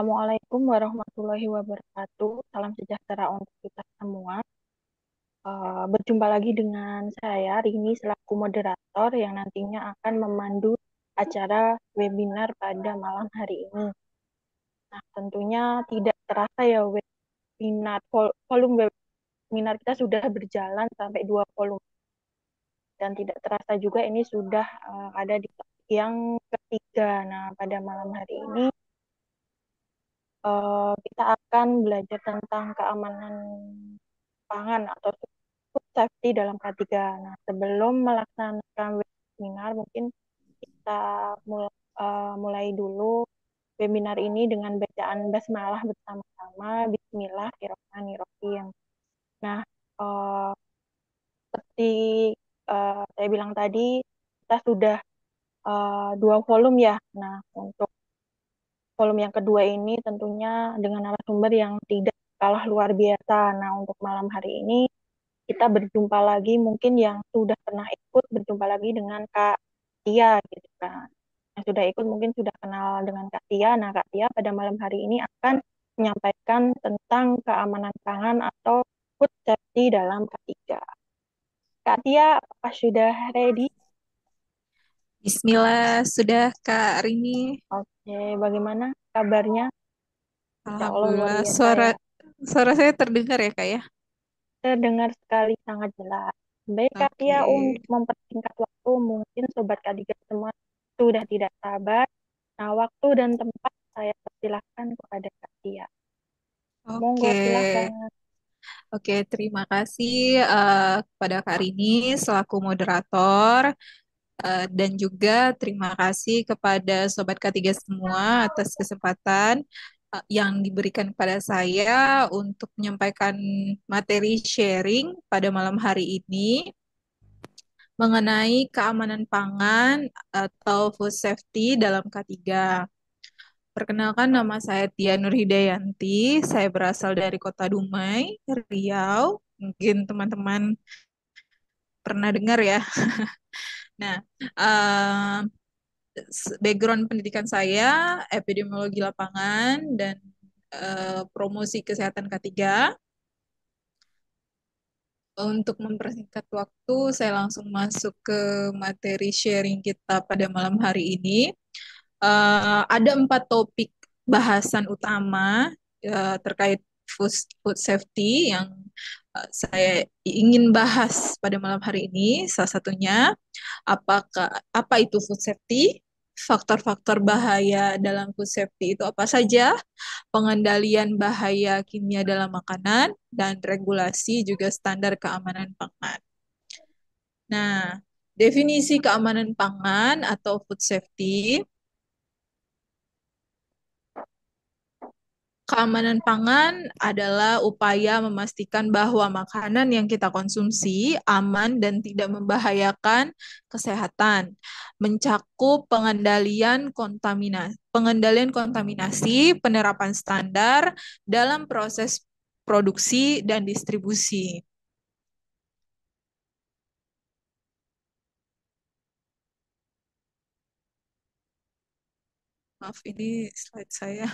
Assalamualaikum warahmatullahi wabarakatuh. Salam sejahtera untuk kita semua. Berjumpa lagi dengan saya, Rini, selaku moderator yang nantinya akan memandu acara webinar pada malam hari ini. Nah, tentunya tidak terasa ya volume webinar kita sudah berjalan sampai 2 volume. Dan tidak terasa juga ini sudah ada di topik yang ketiga. Nah, pada malam hari ini kita akan belajar tentang keamanan pangan atau food safety dalam K3. Nah, sebelum melaksanakan webinar, mungkin kita mulai dulu webinar ini dengan bacaan basmalah bersama-sama. Bismillahirrahmanirrahim. Nah, eh, seperti saya bilang tadi, kita sudah 2 volume ya. Nah, untuk volume yang kedua ini tentunya dengan narasumber yang tidak kalah luar biasa. Nah, untuk malam hari ini kita berjumpa lagi mungkin yang sudah pernah ikut berjumpa lagi dengan Kak Tia gitu kan. Yang sudah ikut mungkin sudah kenal dengan Kak Tia. Nah, Kak Tia pada malam hari ini akan menyampaikan tentang keamanan pangan atau food safety dalam K3. Kak Tia, apakah sudah ready? Bismillah, sudah Kak Rini. Oke, bagaimana kabarnya? Insya Allah luar Alhamdulillah, biasa suara ya. suara saya terdengar ya Kak ya? Terdengar sekali sangat jelas. Baik Kak Tia, Oke, untuk mempersingkat waktu, mungkin Sobat K3 semua sudah tidak sabar. Nah, waktu dan tempat saya persilahkan kepada Kak Tia. Monggo, oke, silahkan. oke. Terima kasih kepada Kak Rini selaku moderator dan juga terima kasih kepada Sobat K3 semua atas kesempatan yang diberikan kepada saya untuk menyampaikan materi sharing pada malam hari ini mengenai keamanan pangan atau food safety dalam K3. Perkenalkan, nama saya Tia Nurhidayanti. Saya berasal dari Kota Dumai, Riau. Mungkin teman-teman pernah dengar ya. Nah, eh, background pendidikan saya epidemiologi lapangan dan promosi kesehatan K3. Untuk mempersingkat waktu, saya langsung masuk ke materi sharing kita pada malam hari ini. Ada 4 topik bahasan utama terkait food, food safety yang saya ingin bahas pada malam hari ini. Salah satunya, apa itu food safety? Faktor-faktor bahaya dalam food safety itu apa saja? Pengendalian bahaya kimia dalam makanan dan regulasi juga standar keamanan pangan. Nah, definisi keamanan pangan atau food safety. Keamanan pangan adalah upaya memastikan bahwa makanan yang kita konsumsi aman dan tidak membahayakan kesehatan, mencakup pengendalian kontaminasi, penerapan standar dalam proses produksi dan distribusi. Maaf, ini slide saya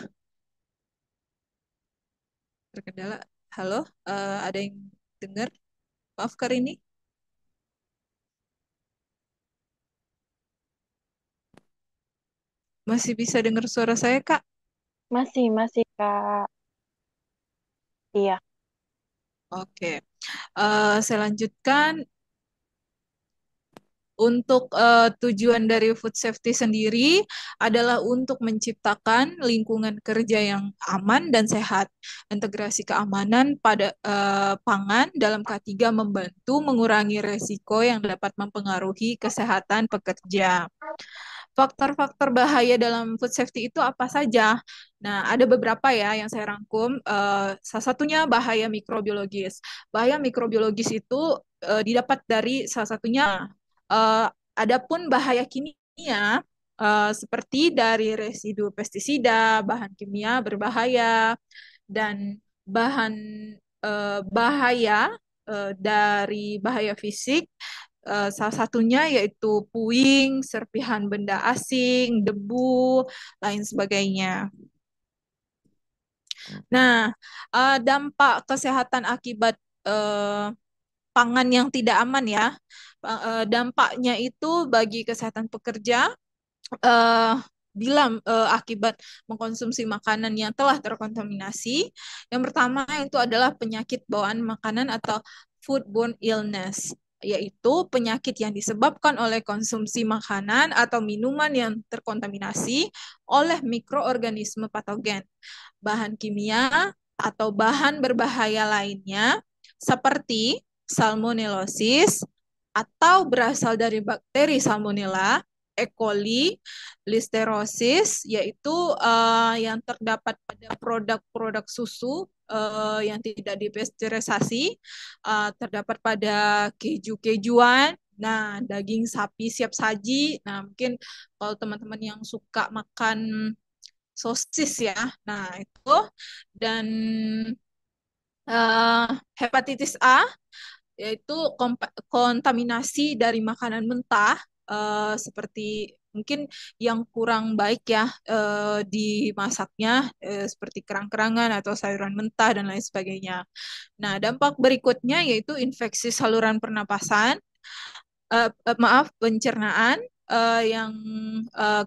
terkendala. Halo, ada yang dengar? Maaf, Karini. Masih bisa dengar suara saya, Kak? Masih Kak Tia. Oke. Saya lanjutkan. Untuk tujuan dari food safety sendiri adalah untuk menciptakan lingkungan kerja yang aman dan sehat. Integrasi keamanan pada pangan dalam K3 membantu mengurangi resiko yang dapat mempengaruhi kesehatan pekerja. Faktor-faktor bahaya dalam food safety itu apa saja? Nah, ada beberapa ya yang saya rangkum. Salah satunya bahaya mikrobiologis. Bahaya mikrobiologis itu didapat dari salah satunya eh, adapun bahaya kimia seperti dari residu pestisida, bahan kimia berbahaya, dan bahan bahaya dari bahaya fisik. Salah satunya yaitu puing, serpihan benda asing, debu, lain sebagainya. Nah, dampak kesehatan akibat eh, pangan yang tidak aman ya. Dampaknya itu bagi kesehatan pekerja eh, bila akibat mengkonsumsi makanan yang telah terkontaminasi. Yang pertama itu adalah penyakit bawaan makanan atau foodborne illness, yaitu penyakit yang disebabkan oleh konsumsi makanan atau minuman yang terkontaminasi oleh mikroorganisme patogen, bahan kimia, atau bahan berbahaya lainnya seperti salmonellosis atau berasal dari bakteri Salmonella, E. coli, listerosis, yaitu yang terdapat pada produk-produk susu yang tidak dipasteurisasi, terdapat pada keju-kejuan, nah daging sapi siap saji. Nah mungkin kalau teman-teman yang suka makan sosis ya, nah itu, dan eh, hepatitis A, yaitu kontaminasi dari makanan mentah, seperti mungkin yang kurang baik ya dimasaknya, seperti kerang-kerangan atau sayuran mentah dan lain sebagainya. Nah, dampak berikutnya yaitu infeksi saluran pernapasan, maaf, pencernaan. Yang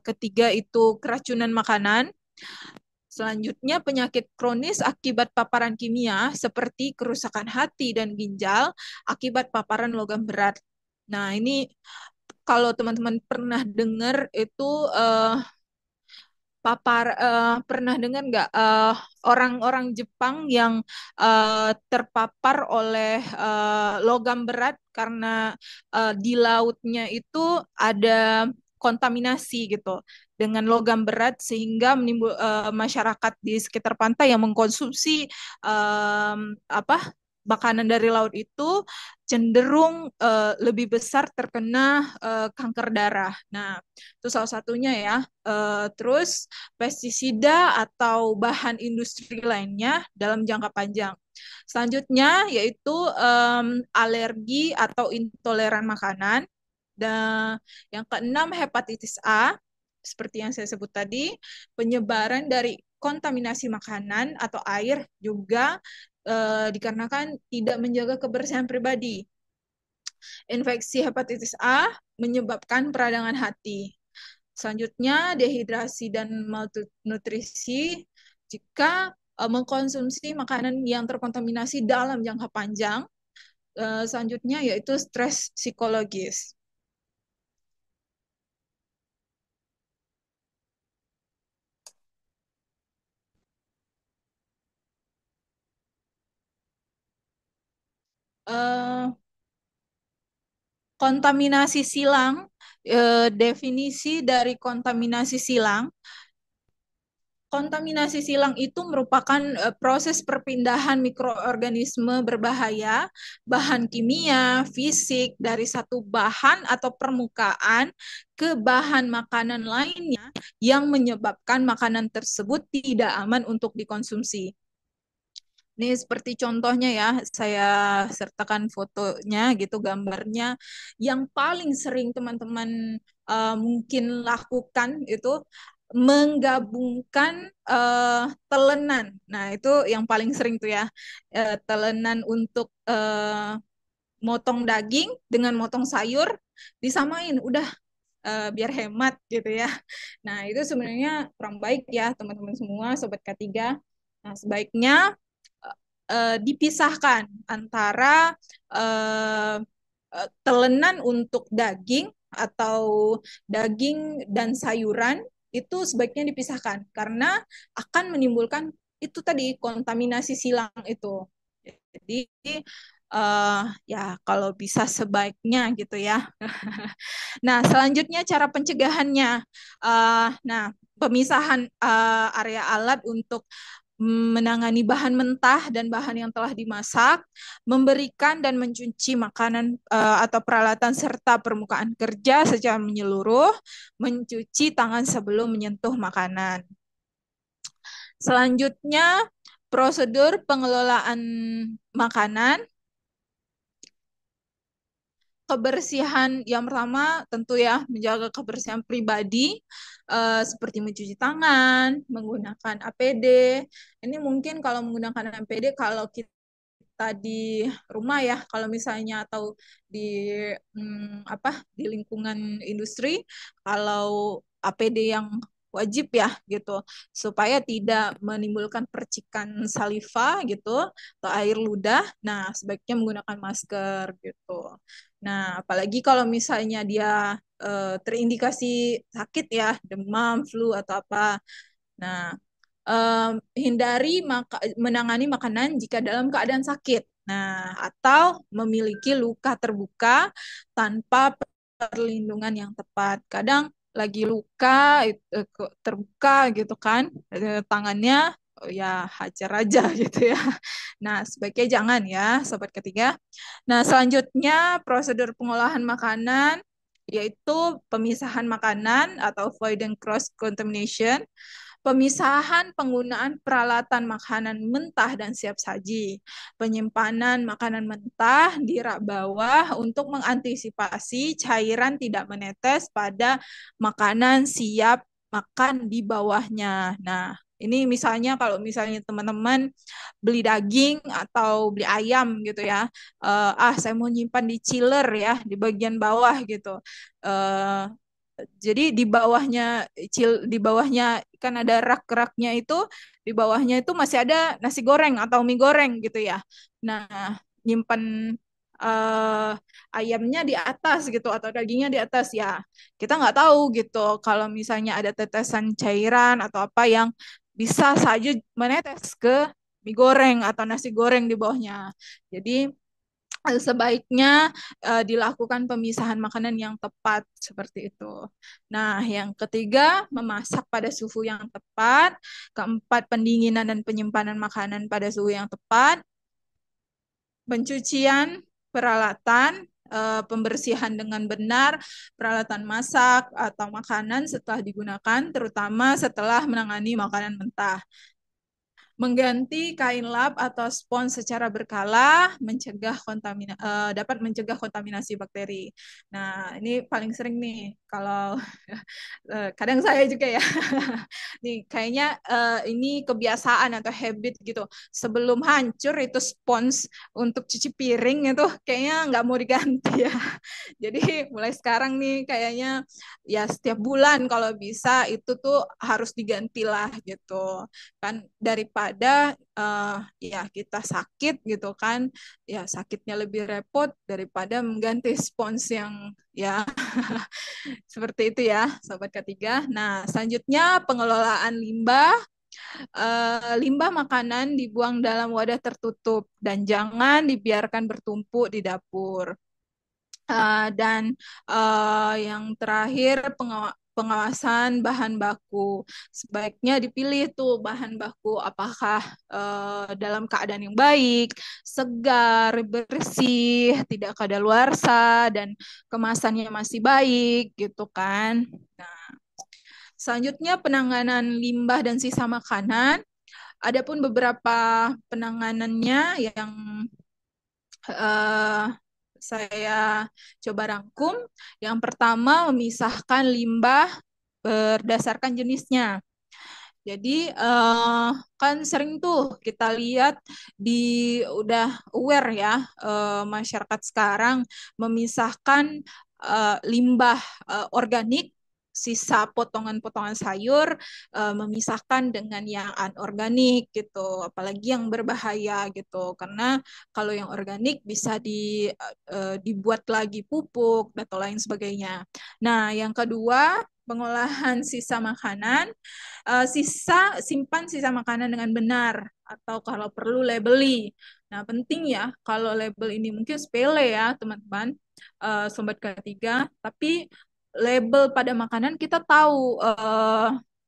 ketiga itu keracunan makanan. Selanjutnya, penyakit kronis akibat paparan kimia seperti kerusakan hati dan ginjal akibat paparan logam berat. Nah, ini kalau teman-teman pernah dengar itu, pernah dengar nggak orang-orang Jepang yang terpapar oleh logam berat karena di lautnya itu ada kontaminasi gitu dengan logam berat, sehingga menimbul masyarakat di sekitar pantai yang mengkonsumsi apa makanan dari laut itu cenderung lebih besar terkena kanker darah. Nah, itu salah satunya ya. Terus pestisida atau bahan industri lainnya dalam jangka panjang. Selanjutnya yaitu alergi atau intoleran makanan. Dan yang keenam, hepatitis A, seperti yang saya sebut tadi, penyebaran dari kontaminasi makanan atau air juga dikarenakan tidak menjaga kebersihan pribadi. Infeksi hepatitis A menyebabkan peradangan hati. Selanjutnya, dehidrasi dan malnutrisi jika mengkonsumsi makanan yang terkontaminasi dalam jangka panjang. Selanjutnya yaitu stres psikologis. Eh, Kontaminasi silang, definisi dari kontaminasi silang. Kontaminasi silang itu merupakan proses perpindahan mikroorganisme berbahaya, bahan kimia, fisik dari satu bahan atau permukaan ke bahan makanan lainnya yang menyebabkan makanan tersebut tidak aman untuk dikonsumsi. Ini seperti contohnya ya, saya sertakan fotonya gitu, gambarnya. Yang paling sering teman-teman mungkin lakukan itu menggabungkan telenan. Nah, itu yang paling sering tuh ya. Telenan untuk motong daging dengan motong sayur disamain, udah biar hemat gitu ya. Nah, itu sebenarnya kurang baik ya teman-teman semua, Sobat K3. Nah, sebaiknya dipisahkan antara uh, telenan untuk daging atau daging dan sayuran, itu sebaiknya dipisahkan karena akan menimbulkan itu tadi kontaminasi silang itu. Jadi ya kalau bisa sebaiknya gitu ya. Nah, selanjutnya cara pencegahannya. Nah, pemisahan area alat untuk menangani bahan mentah dan bahan yang telah dimasak, memberikan dan mencuci makanan atau peralatan serta permukaan kerja secara menyeluruh, mencuci tangan sebelum menyentuh makanan. Selanjutnya, prosedur pengelolaan makanan. kebersihan yang pertama tentu ya menjaga kebersihan pribadi seperti mencuci tangan, menggunakan APD. Ini mungkin kalau menggunakan APD kalau kita di rumah ya, kalau misalnya atau di di lingkungan industri, kalau APD yang wajib ya gitu supaya tidak menimbulkan percikan saliva gitu atau air ludah. Nah, sebaiknya menggunakan masker gitu. Nah, apalagi kalau misalnya dia terindikasi sakit ya, demam, flu atau apa. Nah, hindari menangani makanan jika dalam keadaan sakit. Nah, atau memiliki luka terbuka tanpa perlindungan yang tepat. Kadang lagi luka terbuka gitu kan, tangannya oh ya hajar aja gitu ya. Nah, sebaiknya jangan ya, sobat ketiga. Nah, selanjutnya prosedur pengolahan makanan yaitu pemisahan makanan atau void and cross contamination, pemisahan penggunaan peralatan makanan mentah dan siap saji, penyimpanan makanan mentah di rak bawah untuk mengantisipasi cairan tidak menetes pada makanan siap makan di bawahnya. Nah, ini misalnya kalau misalnya teman-teman beli daging atau beli ayam gitu ya, saya mau nyimpan di chiller ya di bagian bawah gitu. Uh, jadi di bawahnya kan ada rak-raknya itu, di bawahnya itu masih ada nasi goreng atau mie goreng gitu ya. Nah, nyimpan uh, ayamnya di atas gitu atau dagingnya di atas ya. Kita nggak tahu gitu kalau misalnya ada tetesan cairan atau apa yang bisa saja menetes ke mie goreng atau nasi goreng di bawahnya. Jadi sebaiknya dilakukan pemisahan makanan yang tepat seperti itu. Nah, yang ketiga, memasak pada suhu yang tepat. Keempat, pendinginan dan penyimpanan makanan pada suhu yang tepat. Pencucian peralatan, pembersihan dengan benar peralatan masak atau makanan setelah digunakan, terutama setelah menangani makanan mentah. Mengganti kain lap atau spons secara berkala dapat mencegah kontaminasi bakteri. Nah, ini paling sering nih kalau kadang saya juga ya. Nih, kayaknya ini kebiasaan atau habit gitu. Sebelum hancur itu spons untuk cuci piring itu kayaknya nggak mau diganti ya. Jadi mulai sekarang nih kayaknya ya setiap bulan kalau bisa itu tuh harus digantilah gitu kan, daripada ya kita sakit gitu kan, ya sakitnya lebih repot daripada mengganti spons yang ya seperti itu ya sobat ketiga. Nah, selanjutnya pengelolaan limbah. Limbah makanan dibuang dalam wadah tertutup dan jangan dibiarkan bertumpuk di dapur. Dan yang terakhir pengawasan bahan baku. Sebaiknya dipilih tuh bahan baku apakah dalam keadaan yang baik, segar, bersih, tidak kadaluarsa, dan kemasannya masih baik gitu kan. Nah, selanjutnya penanganan limbah dan sisa makanan. Adapun beberapa penanganannya yang uh, saya coba rangkum. Yang pertama, memisahkan limbah berdasarkan jenisnya. Jadi kan sering tuh kita lihat udah aware ya, masyarakat sekarang memisahkan limbah organik, sisa potongan-potongan sayur, memisahkan dengan yang anorganik gitu, apalagi yang berbahaya gitu. Karena kalau yang organik bisa dibuat lagi pupuk atau lain sebagainya. Nah, yang kedua, pengolahan sisa makanan. Simpan sisa makanan dengan benar atau kalau perlu labeli. Nah, penting ya kalau label ini mungkin sepele ya teman-teman, sobat ketiga, tapi label pada makanan kita tahu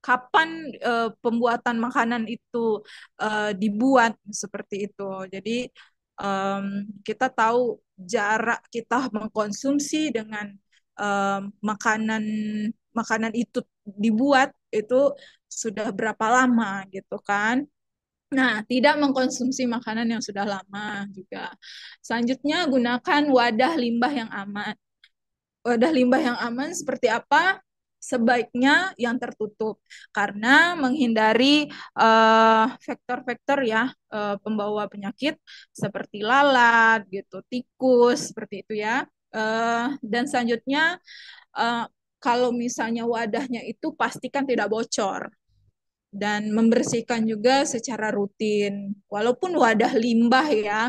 kapan pembuatan makanan itu dibuat seperti itu. Jadi kita tahu jarak kita mengkonsumsi dengan makanan makanan itu dibuat itu sudah berapa lama gitu kan. Nah, tidak mengkonsumsi makanan yang sudah lama juga. Selanjutnya, gunakan wadah limbah yang aman. Wadah limbah yang aman seperti apa? Sebaiknya yang tertutup karena menghindari faktor-faktor ya pembawa penyakit seperti lalat gitu, tikus seperti itu ya. Dan selanjutnya eh, kalau misalnya wadahnya itu pastikan tidak bocor dan membersihkan juga secara rutin. Walaupun wadah limbah ya,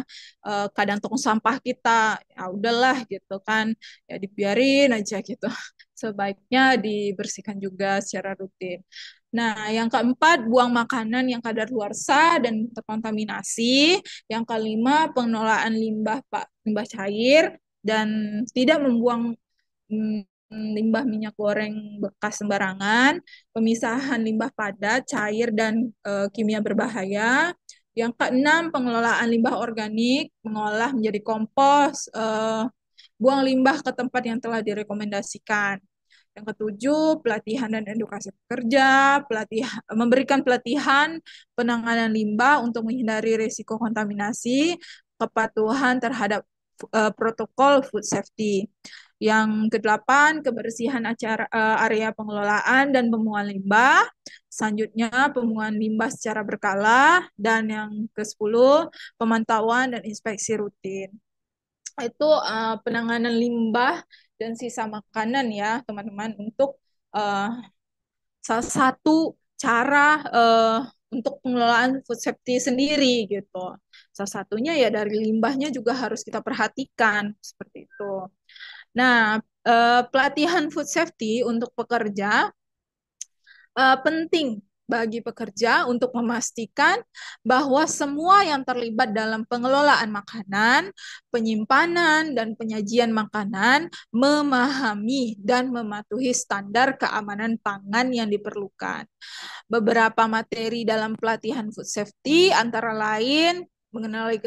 kadang tong sampah kita ya udahlah gitu kan, ya dibiarin aja gitu. Sebaiknya dibersihkan juga secara rutin. Nah, yang keempat, buang makanan yang kadaluarsa dan terkontaminasi. Yang kelima, pengelolaan limbah limbah cair dan tidak membuang mm, limbah minyak goreng bekas sembarangan, pemisahan limbah padat, cair, dan kimia berbahaya. Yang keenam, pengelolaan limbah organik, mengolah menjadi kompos, buang limbah ke tempat yang telah direkomendasikan. Yang ketujuh, pelatihan dan edukasi pekerja, memberikan pelatihan penanganan limbah untuk menghindari risiko kontaminasi, kepatuhan terhadap protokol food safety. Yang kedelapan, kebersihan area pengelolaan dan pembuangan limbah. Selanjutnya, pembuangan limbah secara berkala. Dan yang ke-10, pemantauan dan inspeksi rutin. Itu penanganan limbah dan sisa makanan ya, teman-teman, untuk uh, salah satu cara untuk pengelolaan food safety sendiri gitu. Salah satunya ya dari limbahnya juga harus kita perhatikan seperti itu. Nah, pelatihan food safety untuk pekerja penting bagi pekerja untuk memastikan bahwa semua yang terlibat dalam pengelolaan makanan, penyimpanan, dan penyajian makanan memahami dan mematuhi standar keamanan pangan yang diperlukan. Beberapa materi dalam pelatihan food safety antara lain mengenali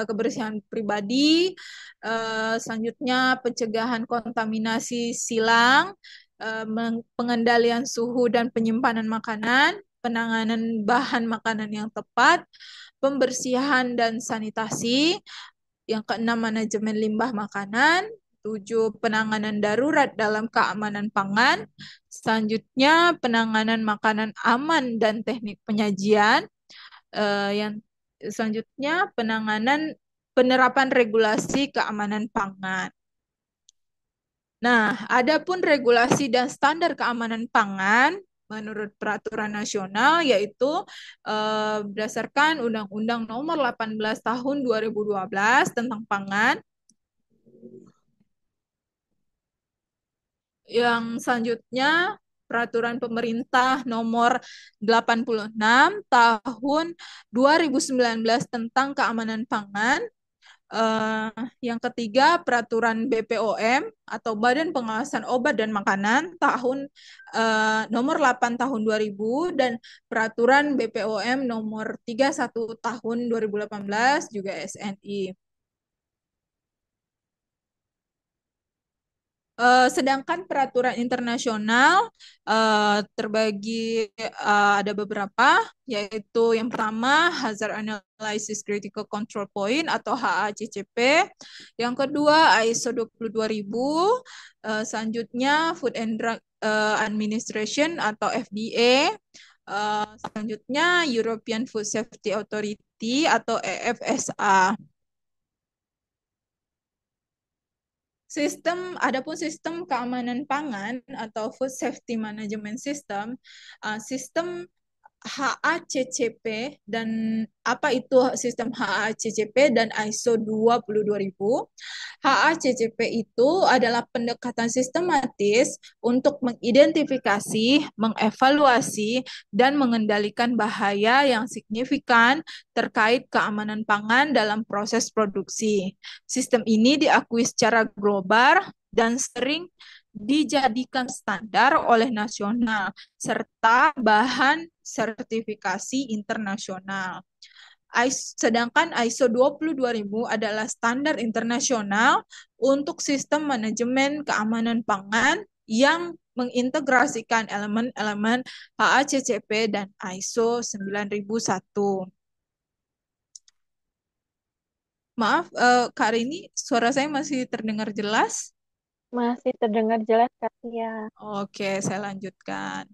kebersihan pribadi, selanjutnya pencegahan kontaminasi silang, pengendalian suhu dan penyimpanan makanan, penanganan bahan makanan yang tepat, pembersihan dan sanitasi, yang keenam manajemen limbah makanan, tujuh penanganan darurat dalam keamanan pangan, selanjutnya penanganan makanan aman dan teknik penyajian, yang selanjutnya penerapan regulasi keamanan pangan. Nah, adapun regulasi dan standar keamanan pangan menurut peraturan nasional yaitu berdasarkan Undang-Undang Nomor 18 Tahun 2012 tentang pangan. Yang selanjutnya peraturan pemerintah nomor 86 tahun 2019 tentang keamanan pangan. Uh, yang ketiga, peraturan BPOM atau Badan Pengawasan Obat dan Makanan tahun nomor 8 tahun 2000 dan peraturan BPOM nomor 31 tahun 2018 juga SNI. Sedangkan peraturan internasional terbagi ada beberapa, yaitu yang pertama Hazard Analysis Critical Control Point atau HACCP, yang kedua ISO 22000, selanjutnya Food and Drug Administration atau FDA, selanjutnya European Food Safety Authority atau EFSA. Adapun sistem keamanan pangan atau Food Safety Management System, sistem HACCP dan apa itu sistem HACCP dan ISO 22000. HACCP itu adalah pendekatan sistematis untuk mengidentifikasi, mengevaluasi, dan mengendalikan bahaya yang signifikan terkait keamanan pangan dalam proses produksi. Sistem ini diakui secara global dan sering dijadikan standar oleh nasional serta bahan sertifikasi internasional. Sedangkan ISO 22000 adalah standar internasional untuk sistem manajemen keamanan pangan yang mengintegrasikan elemen-elemen HACCP dan ISO 9001. Maaf, Kak Rini, suara saya masih terdengar jelas? Masih terdengar jelas, Kak Tia. Oke, saya lanjutkan.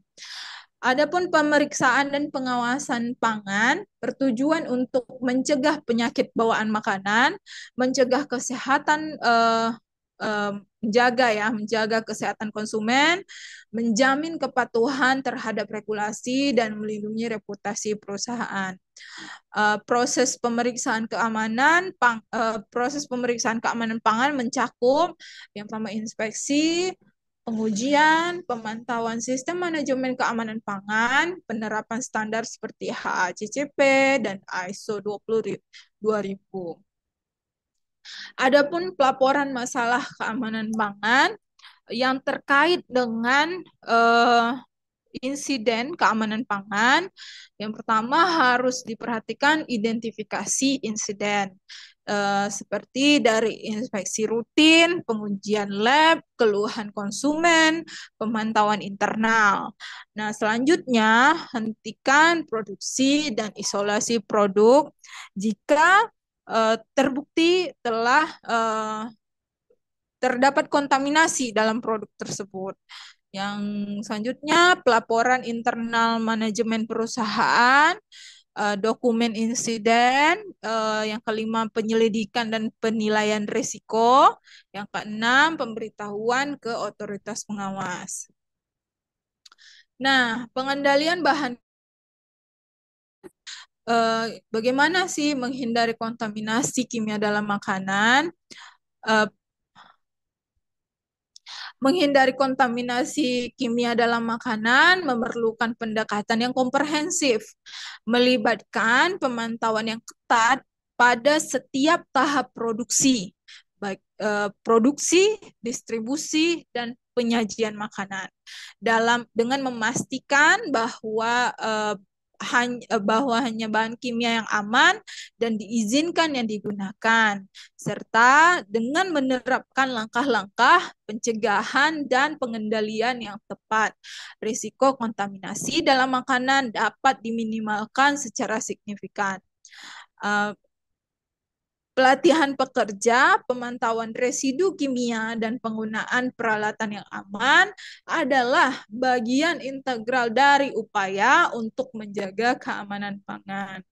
Adapun pemeriksaan dan pengawasan pangan bertujuan untuk mencegah penyakit bawaan makanan, mencegah kesehatan, menjaga kesehatan konsumen, menjamin kepatuhan terhadap regulasi dan melindungi reputasi perusahaan. Proses pemeriksaan keamanan pangan mencakup yang pertama inspeksi, pengujian, pemantauan sistem manajemen keamanan pangan, penerapan standar seperti HACCP dan ISO 20.000. Adapun pelaporan masalah keamanan pangan yang terkait dengan insiden keamanan pangan, yang pertama harus diperhatikan identifikasi insiden. Seperti dari inspeksi rutin, pengujian lab, keluhan konsumen, pemantauan internal. Nah, selanjutnya hentikan produksi dan isolasi produk jika terbukti telah terdapat kontaminasi dalam produk tersebut. Yang selanjutnya, pelaporan internal manajemen perusahaan, dokumen insiden, yang kelima, penyelidikan dan penilaian risiko, yang keenam, pemberitahuan ke otoritas pengawas. Nah, pengendalian bahan, bagaimana sih menghindari kontaminasi kimia dalam makanan? Eh, Menghindari kontaminasi kimia dalam makanan memerlukan pendekatan yang komprehensif, melibatkan pemantauan yang ketat pada setiap tahap produksi, baik produksi, distribusi, dan penyajian makanan. Dengan memastikan bahwa hanya bahan kimia yang aman dan diizinkan yang digunakan, serta dengan menerapkan langkah-langkah pencegahan dan pengendalian yang tepat. Risiko kontaminasi dalam makanan dapat diminimalkan secara signifikan. Uh, Pelatihan pekerja, pemantauan residu kimia, dan penggunaan peralatan yang aman adalah bagian integral dari upaya untuk menjaga keamanan pangan.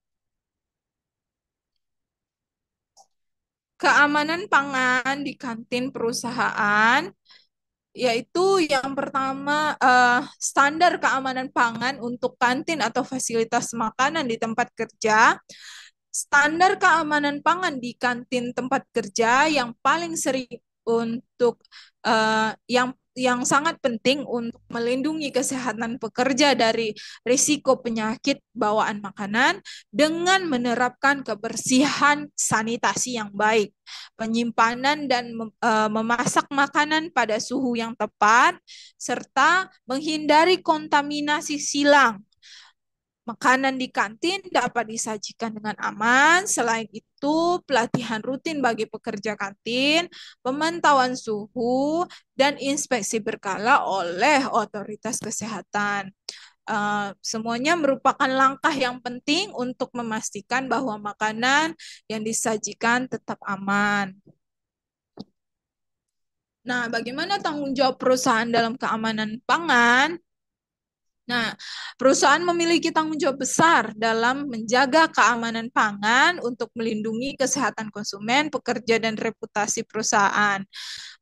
Keamanan pangan di kantin perusahaan, yaitu yang pertama standar keamanan pangan untuk kantin atau fasilitas makanan di tempat kerja. Standar keamanan pangan di kantin tempat kerja yang paling sering untuk yang sangat penting untuk melindungi kesehatan pekerja dari risiko penyakit bawaan makanan dengan menerapkan kebersihan sanitasi yang baik, penyimpanan dan memasak makanan pada suhu yang tepat, serta menghindari kontaminasi silang. Makanan di kantin dapat disajikan dengan aman. Selain itu, pelatihan rutin bagi pekerja kantin, pemantauan suhu, dan inspeksi berkala oleh otoritas kesehatan. Semuanya merupakan langkah yang penting untuk memastikan bahwa makanan yang disajikan tetap aman. Nah, bagaimana tanggung jawab perusahaan dalam keamanan pangan? Nah, perusahaan memiliki tanggung jawab besar dalam menjaga keamanan pangan untuk melindungi kesehatan konsumen, pekerja, dan reputasi perusahaan.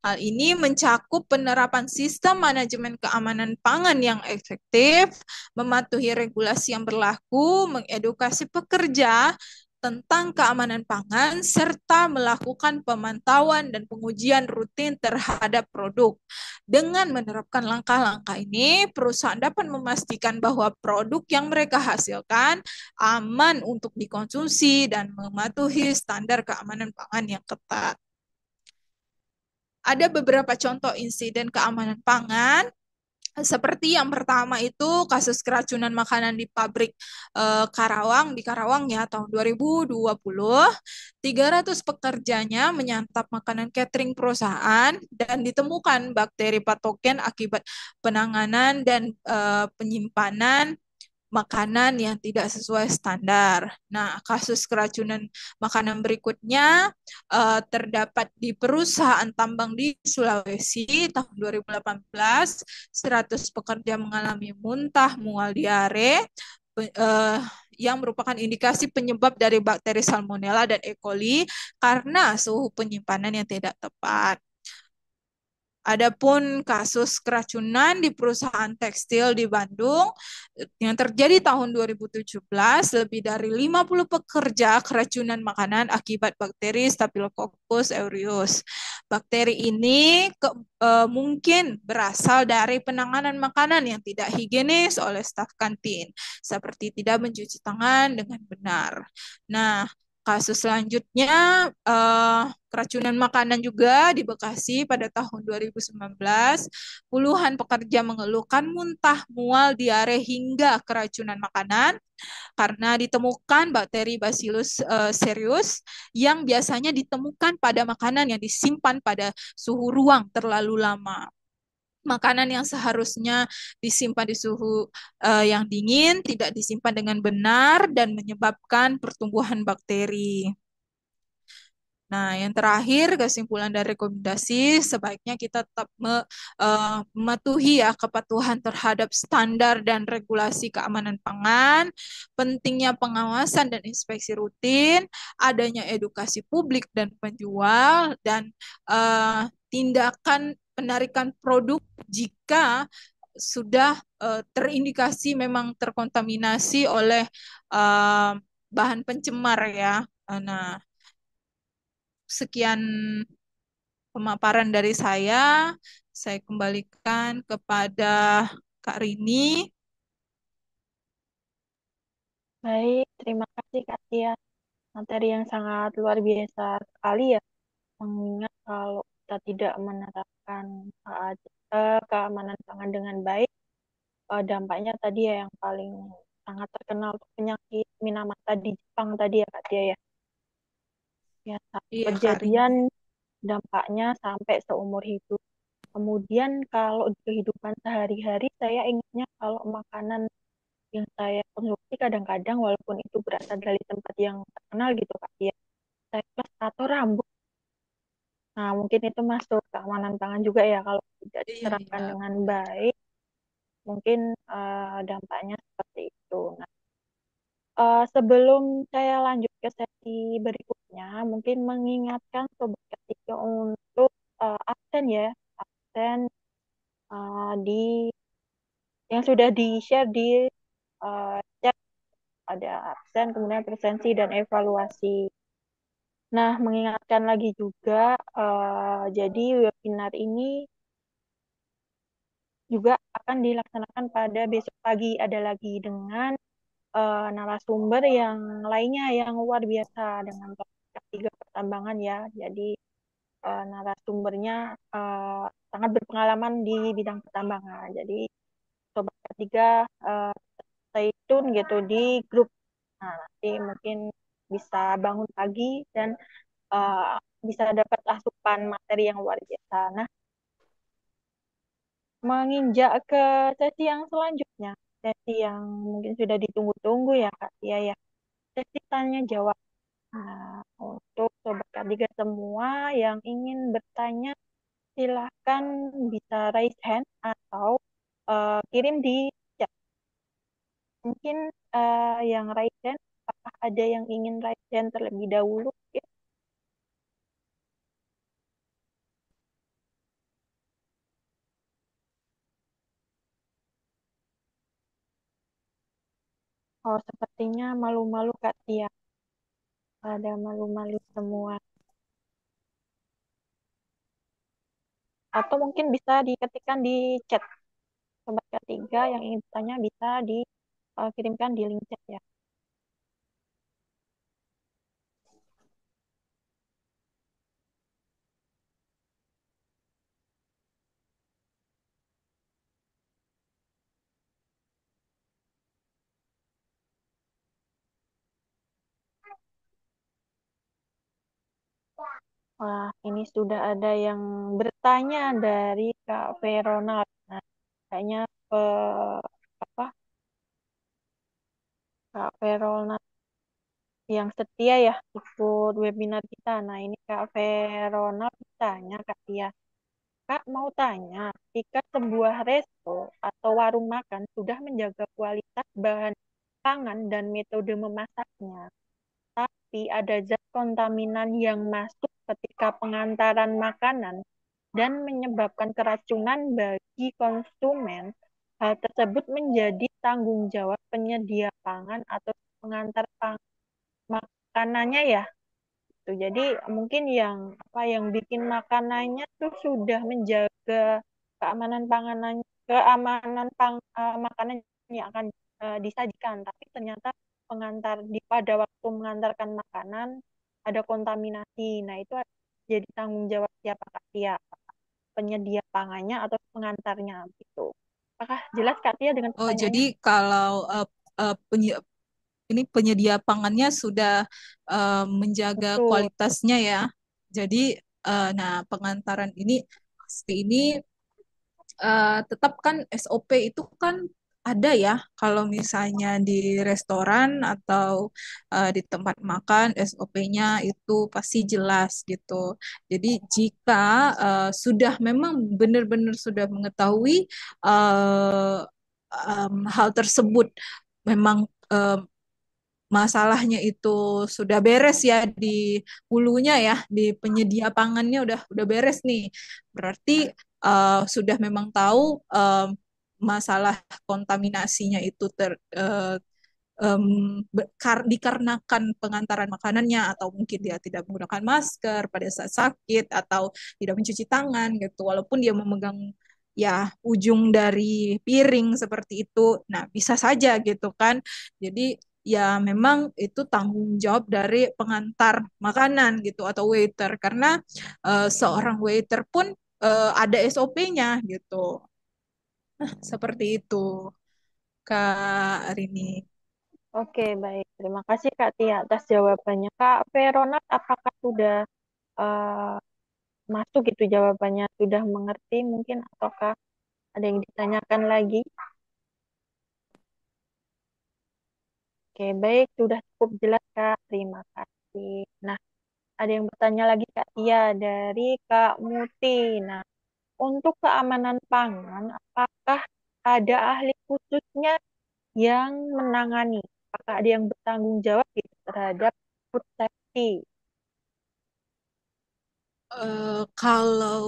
Hal ini mencakup penerapan sistem manajemen keamanan pangan yang efektif, mematuhi regulasi yang berlaku, mengedukasi pekerja tentang keamanan pangan, serta melakukan pemantauan dan pengujian rutin terhadap produk. Dengan menerapkan langkah-langkah ini, perusahaan dapat memastikan bahwa produk yang mereka hasilkan aman untuk dikonsumsi dan mematuhi standar keamanan pangan yang ketat. Ada beberapa contoh insiden keamanan pangan. Seperti yang pertama itu kasus keracunan makanan di pabrik di Karawang ya tahun 2020. 300 pekerjanya menyantap makanan catering perusahaan dan ditemukan bakteri patogen akibat penanganan dan penyimpanan makanan yang tidak sesuai standar. Nah, kasus keracunan makanan berikutnya terdapat di perusahaan tambang di Sulawesi tahun 2018, 100 pekerja mengalami muntah, mual, diare, yang merupakan indikasi penyebab dari bakteri Salmonella dan E. coli karena suhu penyimpanan yang tidak tepat. Adapun kasus keracunan di perusahaan tekstil di Bandung yang terjadi tahun 2017, lebih dari 50 pekerja keracunan makanan akibat bakteri Staphylococcus aureus. Bakteri ini mungkin berasal dari penanganan makanan yang tidak higienis oleh staf kantin, seperti tidak mencuci tangan dengan benar. Nah, kasus selanjutnya keracunan makanan juga di Bekasi pada tahun 2019. Puluhan pekerja mengeluhkan muntah, mual, diare hingga keracunan makanan karena ditemukan bakteri Bacillus cereus yang biasanya ditemukan pada makanan yang disimpan pada suhu ruang terlalu lama. Makanan yang seharusnya disimpan di suhu yang dingin tidak disimpan dengan benar dan menyebabkan pertumbuhan bakteri. Nah, yang terakhir, kesimpulan dari rekomendasi, sebaiknya kita tetap mematuhi ya kepatuhan terhadap standar dan regulasi keamanan pangan, pentingnya pengawasan dan inspeksi rutin, adanya edukasi publik dan penjual, dan tindakan penarikan produk jika sudah terindikasi memang terkontaminasi oleh bahan pencemar ya. Nah, sekian pemaparan dari saya. Saya kembalikan kepada Kak Rini. Baik, terima kasih Kak Tia. Materi yang sangat luar biasa sekali ya. Mengingat kalau kita tidak menerapkan keamanan pangan dengan baik, dampaknya tadi ya yang paling sangat terkenal tuh penyakit Minamata di Jepang tadi ya Kak Tia ya. Ya, Iya, Kak Rini. kejadian dampaknya sampai seumur hidup. Kemudian kalau di kehidupan sehari-hari saya ingatnya kalau makanan yang saya konsumsi kadang-kadang walaupun itu berasal dari tempat yang terkenal gitu Kak ya, teples atau rambut. Nah, mungkin itu masuk keamanan pangan juga ya kalau tidak Iya, diterapkan iya, dengan benar. baik, mungkin dampaknya seperti itu. Nah, sebelum saya lanjut ke sesi berikutnya, mungkin mengingatkan sobat ketiga untuk absen ya, absen di yang sudah di-share di chat, ada absen, kemudian presensi dan evaluasi. Nah, mengingatkan lagi juga, jadi webinar ini juga akan dilaksanakan pada besok pagi, ada lagi dengan narasumber yang lainnya yang luar biasa dengan topik tiga pertambangan ya. Jadi narasumbernya sangat berpengalaman di bidang pertambangan. Jadi sobat ketiga uh, stay tune gitu di grup. Nah, nanti mungkin bisa bangun pagi dan uh, bisa dapat asupan materi yang luar biasa. Nah, menginjak ke sesi yang selanjutnya, sesi yang mungkin sudah ditunggu-tunggu ya Kak Tia ya, sesi tanya jawab. Nah, untuk sobat K3 semua yang ingin bertanya, silahkan bisa raise hand atau kirim di chat. Mungkin yang raise hand, apakah ada yang ingin raise hand terlebih dahulu? Ya. Oh, sepertinya malu-malu Kak Tia. Ada malu-malu semua. Atau mungkin bisa diketikkan di chat. Sobat ketiga yang ingin bertanya bisa dikirimkan di link chat ya. Wah, ini sudah ada yang bertanya dari Kak Verona. Nah, kayaknya apa Kak Verona yang setia ya ikut webinar kita. Nah, ini Kak Verona bertanya, Kak Tia. Kak mau tanya, jika sebuah resto atau warung makan sudah menjaga kualitas bahan pangan dan metode memasaknya, tapi ada zat kontaminan yang masuk ketika pengantaran makanan dan menyebabkan keracunan bagi konsumen, hal tersebut menjadi tanggung jawab penyedia pangan atau pengantar makanannya ya. Tuh, jadi mungkin yang apa yang bikin makanannya tuh sudah menjaga keamanan panganan, makanan yang akan disajikan, tapi ternyata pada waktu mengantarkan makanan ada kontaminasi. Nah, itu jadi tanggung jawab siapa Kak Tia? Penyedia pangannya atau pengantarnya gitu. Apakah jelas Kak Tia dengan Oh, jadi pertanyaannya? kalau ini penyedia pangannya sudah menjaga Betul. kualitasnya ya. Jadi, nah pengantaran ini pasti ini tetap kan SOP itu kan ada ya. Kalau misalnya di restoran atau di tempat makan SOP-nya itu pasti jelas gitu. Jadi jika sudah memang benar-benar sudah mengetahui uh, hal tersebut memang masalahnya itu sudah beres ya di hulunya ya, di penyedia pangannya udah beres nih. Berarti sudah memang tahu masalah kontaminasinya itu dikarenakan pengantaran makanannya atau mungkin dia tidak menggunakan masker pada saat sakit atau tidak mencuci tangan gitu walaupun dia memegang ya ujung dari piring seperti itu. Nah, bisa saja gitu kan. Jadi ya memang itu tanggung jawab dari pengantar makanan gitu atau waiter karena seorang waiter pun ada SOP-nya gitu. Seperti itu, Kak Rini. Oke, baik. Terima kasih Kak Tia atas jawabannya. Kak Veronat, apakah sudah eh, masuk itu jawabannya? Sudah mengerti mungkin ataukah ada yang ditanyakan lagi? Oke, baik. Sudah cukup jelas Kak. Terima kasih. Nah, ada yang bertanya lagi Kak Tia dari Kak Muti. Nah, untuk keamanan pangan, apakah ada ahli khususnya yang menangani? Apakah ada yang bertanggung jawab gitu terhadap food safety? Kalau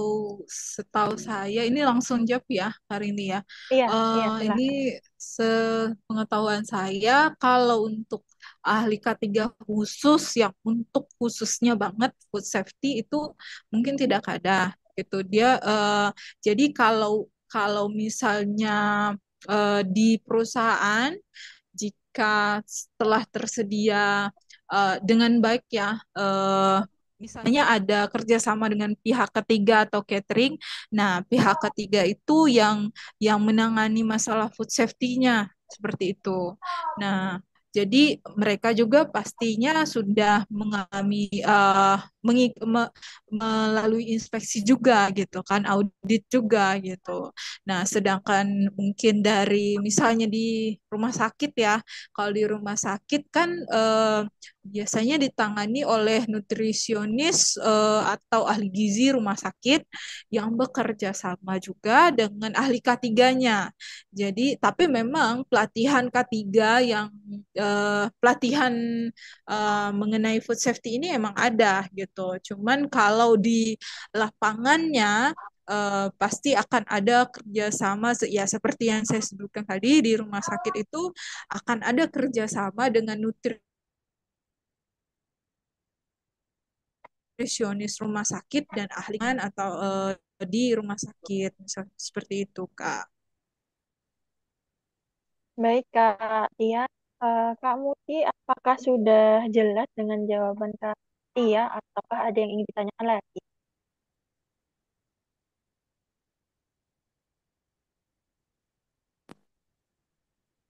setahu saya ini langsung jawab ya hari ini ya. Iya, iya, Ini silakan. sepengetahuan saya kalau untuk ahli K3 khusus yang untuk khususnya banget food safety itu mungkin tidak ada gitu. Dia jadi kalau kalau misalnya di perusahaan jika setelah tersedia dengan baik ya misalnya ada kerjasama dengan pihak ketiga atau catering. Nah, pihak ketiga itu yang menangani masalah food safety-nya seperti itu. Nah, jadi mereka juga pastinya sudah mengalami melalui inspeksi juga gitu kan, audit juga gitu. Nah, sedangkan mungkin dari misalnya di rumah sakit ya, kalau di rumah sakit kan biasanya ditangani oleh nutrisionis atau ahli gizi rumah sakit yang bekerja sama juga dengan ahli K3-nya. Jadi, tapi memang pelatihan K3 yang pelatihan mengenai food safety ini emang ada gitu. Cuman kalau di lapangannya pasti akan ada kerjasama ya seperti yang saya sebutkan tadi di rumah sakit itu akan ada kerjasama dengan nutrisionis rumah sakit dan ahli atau di rumah sakit misal seperti itu Kak. Baik, Kak Tia. Kak Muti, apakah sudah jelas dengan jawaban Kak Tia, ataukah ada yang ingin ditanyakan lagi?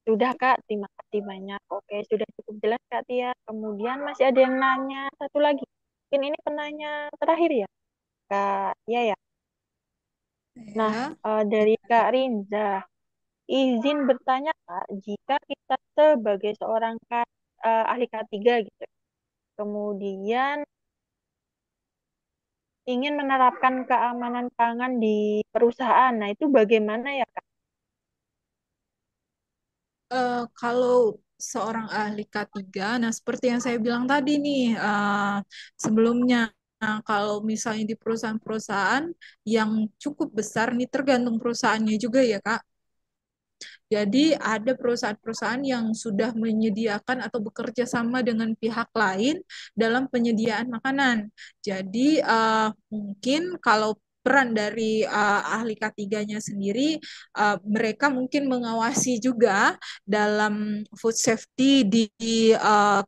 Sudah, Kak. Terima kasih banyak. Oke, sudah cukup jelas, Kak Tia. Kemudian masih ada yang nanya satu lagi. Mungkin ini penanya terakhir ya, Kak Tia ya. Nah, Ya, dari Kak Rinza, izin bertanya Kak, jika kita sebagai seorang ahli K3 gitu, kemudian ingin menerapkan keamanan pangan di perusahaan, nah itu bagaimana ya Kak? Kalau seorang ahli K3, nah seperti yang saya bilang tadi nih sebelumnya, nah, kalau misalnya di perusahaan-perusahaan yang cukup besar nih tergantung perusahaannya juga ya Kak. Jadi ada perusahaan-perusahaan yang sudah menyediakan atau bekerja sama dengan pihak lain dalam penyediaan makanan. Jadi mungkin kalau peran dari ahli K3-nya sendiri, mereka mungkin mengawasi juga dalam food safety di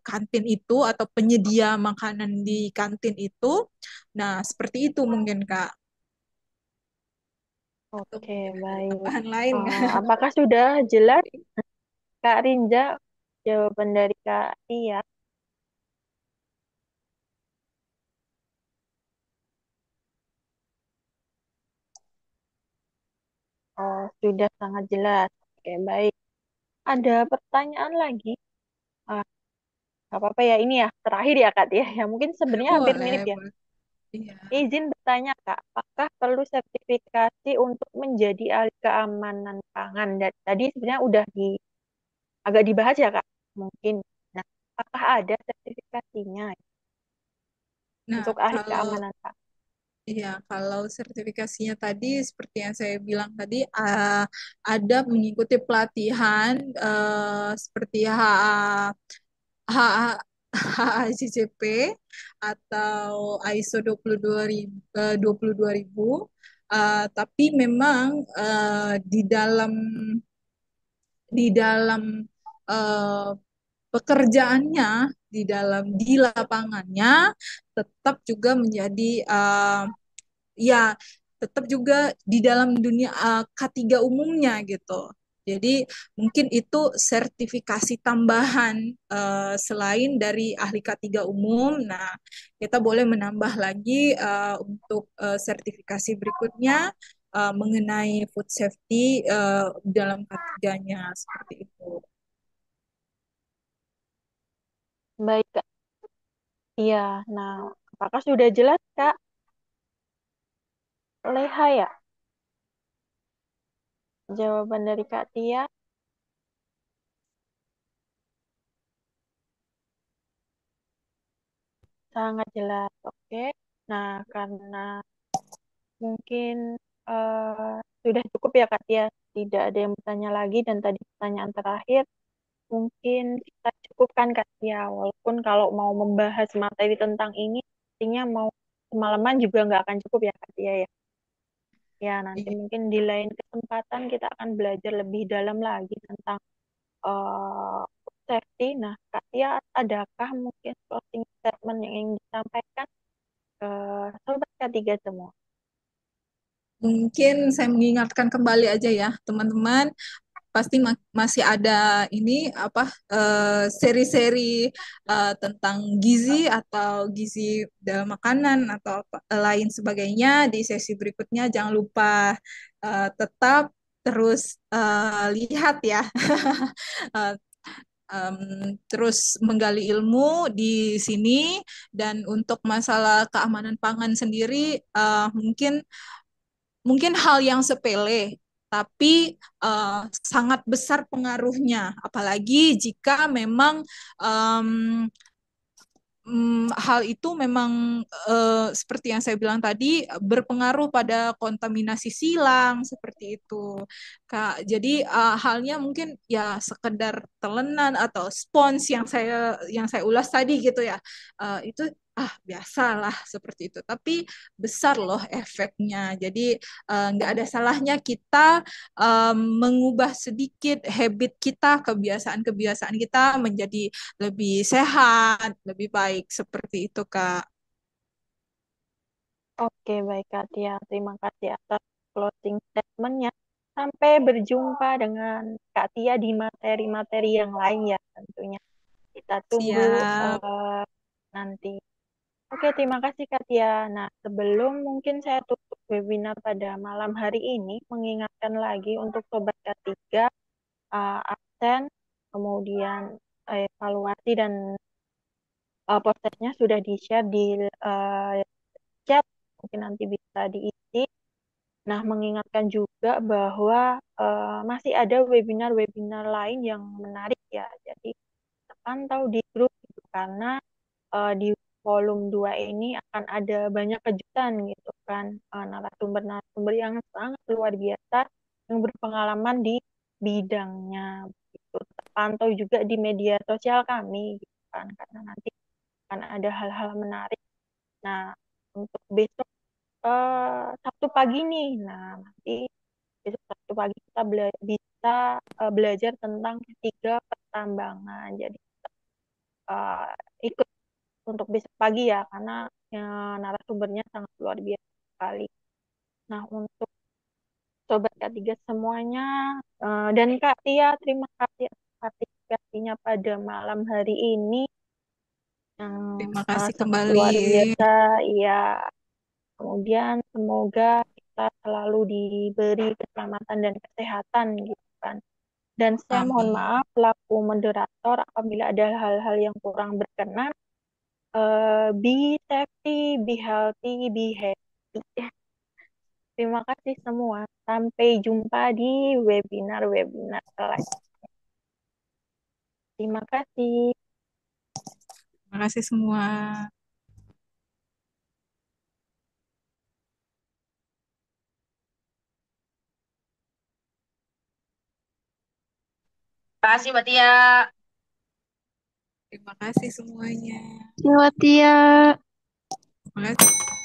kantin itu atau penyedia makanan di kantin itu. Nah, seperti itu mungkin Kak. Atau Oke, mungkin ada baik. tambahan lain. Apakah sudah jelas Kak Rinja jawaban dari Kak Tia? Oh, sudah sangat jelas. Oke, baik. Ada pertanyaan lagi? Ah, nggak apa-apa ya, ini ya terakhir ya Kak Tia. Ya mungkin sebenarnya hampir mirip Boleh, ya. boleh. Iya. Izin bertanya Kak, apakah perlu sertifikasi untuk menjadi ahli keamanan pangan? Dan tadi sebenarnya udah agak dibahas ya Kak, mungkin. Nah, apakah ada sertifikasinya Nah, untuk ahli kalau keamanan pangan? ya kalau sertifikasinya tadi seperti yang saya bilang tadi ada mengikuti pelatihan seperti HA HACCP atau ISO 22000 tapi memang di dalam eh, pekerjaannya di lapangannya tetap juga menjadi ya tetap juga di dalam dunia K3 umumnya gitu. Jadi mungkin itu sertifikasi tambahan selain dari ahli K3 umum. Nah, kita boleh menambah lagi untuk sertifikasi berikutnya mengenai food safety dalam K3-nya seperti itu. Baik Kak. Iya, nah apakah sudah jelas Kak? Leha ya, jawaban dari Kak Tia sangat jelas. Oke. Nah, karena mungkin sudah cukup ya Kak Tia. Tidak ada yang bertanya lagi dan tadi pertanyaan terakhir mungkin kita cukupkan Kak Tia. Walaupun kalau mau membahas materi tentang ini, artinya mau semalaman juga nggak akan cukup ya Kak Tia ya. Ya, nanti Iya. mungkin di lain kesempatan kita akan belajar lebih dalam lagi tentang eh, safety. Nah, Kak Tia, adakah mungkin closing statement yang ingin disampaikan ke sobat K3 semua? Mungkin saya mengingatkan kembali aja ya, teman-teman, pasti masih ada ini apa seri-seri tentang gizi atau gizi dalam makanan atau lain sebagainya di sesi berikutnya. Jangan lupa tetap terus lihat ya, Eh, terus menggali ilmu di sini. Dan untuk masalah keamanan pangan sendiri mungkin mungkin hal yang sepele, tapi sangat besar pengaruhnya. Apalagi jika memang um, hal itu memang seperti yang saya bilang tadi berpengaruh pada kontaminasi silang seperti itu, Kak. Jadi halnya mungkin ya sekedar telenan atau spons yang saya ulas tadi gitu ya. Itu biasalah seperti itu. Tapi besar loh efeknya. Jadi nggak ada salahnya kita mengubah sedikit habit kita, kebiasaan-kebiasaan kita menjadi lebih sehat, lebih baik seperti itu, Kak. Oke, baik Kak Tia. Terima kasih atas closing statement-nya. Sampai berjumpa dengan Kak Tia di materi-materi yang lain ya tentunya. Kita tunggu Siap. nanti. Oke, terima kasih Kak Tia. Nah, sebelum mungkin saya tutup webinar pada malam hari ini, mengingatkan lagi untuk Sobat K3, absen, kemudian evaluasi dan prosesnya sudah di-share di chat, mungkin nanti bisa diisi. Nah, mengingatkan juga bahwa masih ada webinar-webinar lain yang menarik ya. Jadi, pantau di grup gitu, karena di volume 2 ini akan ada banyak kejutan gitu kan. Narasumber-narasumber yang sangat luar biasa yang berpengalaman di bidangnya gitu. Pantau juga di media sosial kami gitu kan, karena nanti akan ada hal-hal menarik. Nah, untuk besok Sabtu pagi nih. Nah, nanti besok Sabtu pagi kita bisa belajar tentang ketiga pertambangan. Jadi eh, ikut untuk besok pagi ya, karena narasumbernya sangat luar biasa sekali. Nah, untuk sobat K3 semuanya, dan Kak Tia, terima kasih atas partisipasinya pada malam hari ini yang Terima kasih sangat kembali. luar biasa. Iya, kemudian semoga kita selalu diberi keselamatan dan kesehatan gitu kan. Dan saya mohon Amin. maaf selaku moderator apabila ada hal-hal yang kurang berkenan. Be safety, be healthy, be happy. Terima kasih semua. Sampai jumpa di webinar-webinar selanjutnya. Terima kasih. Terima kasih semua. Terima kasih, Mbak Tia. Terima kasih semuanya. Lewat dia. Terima kasih.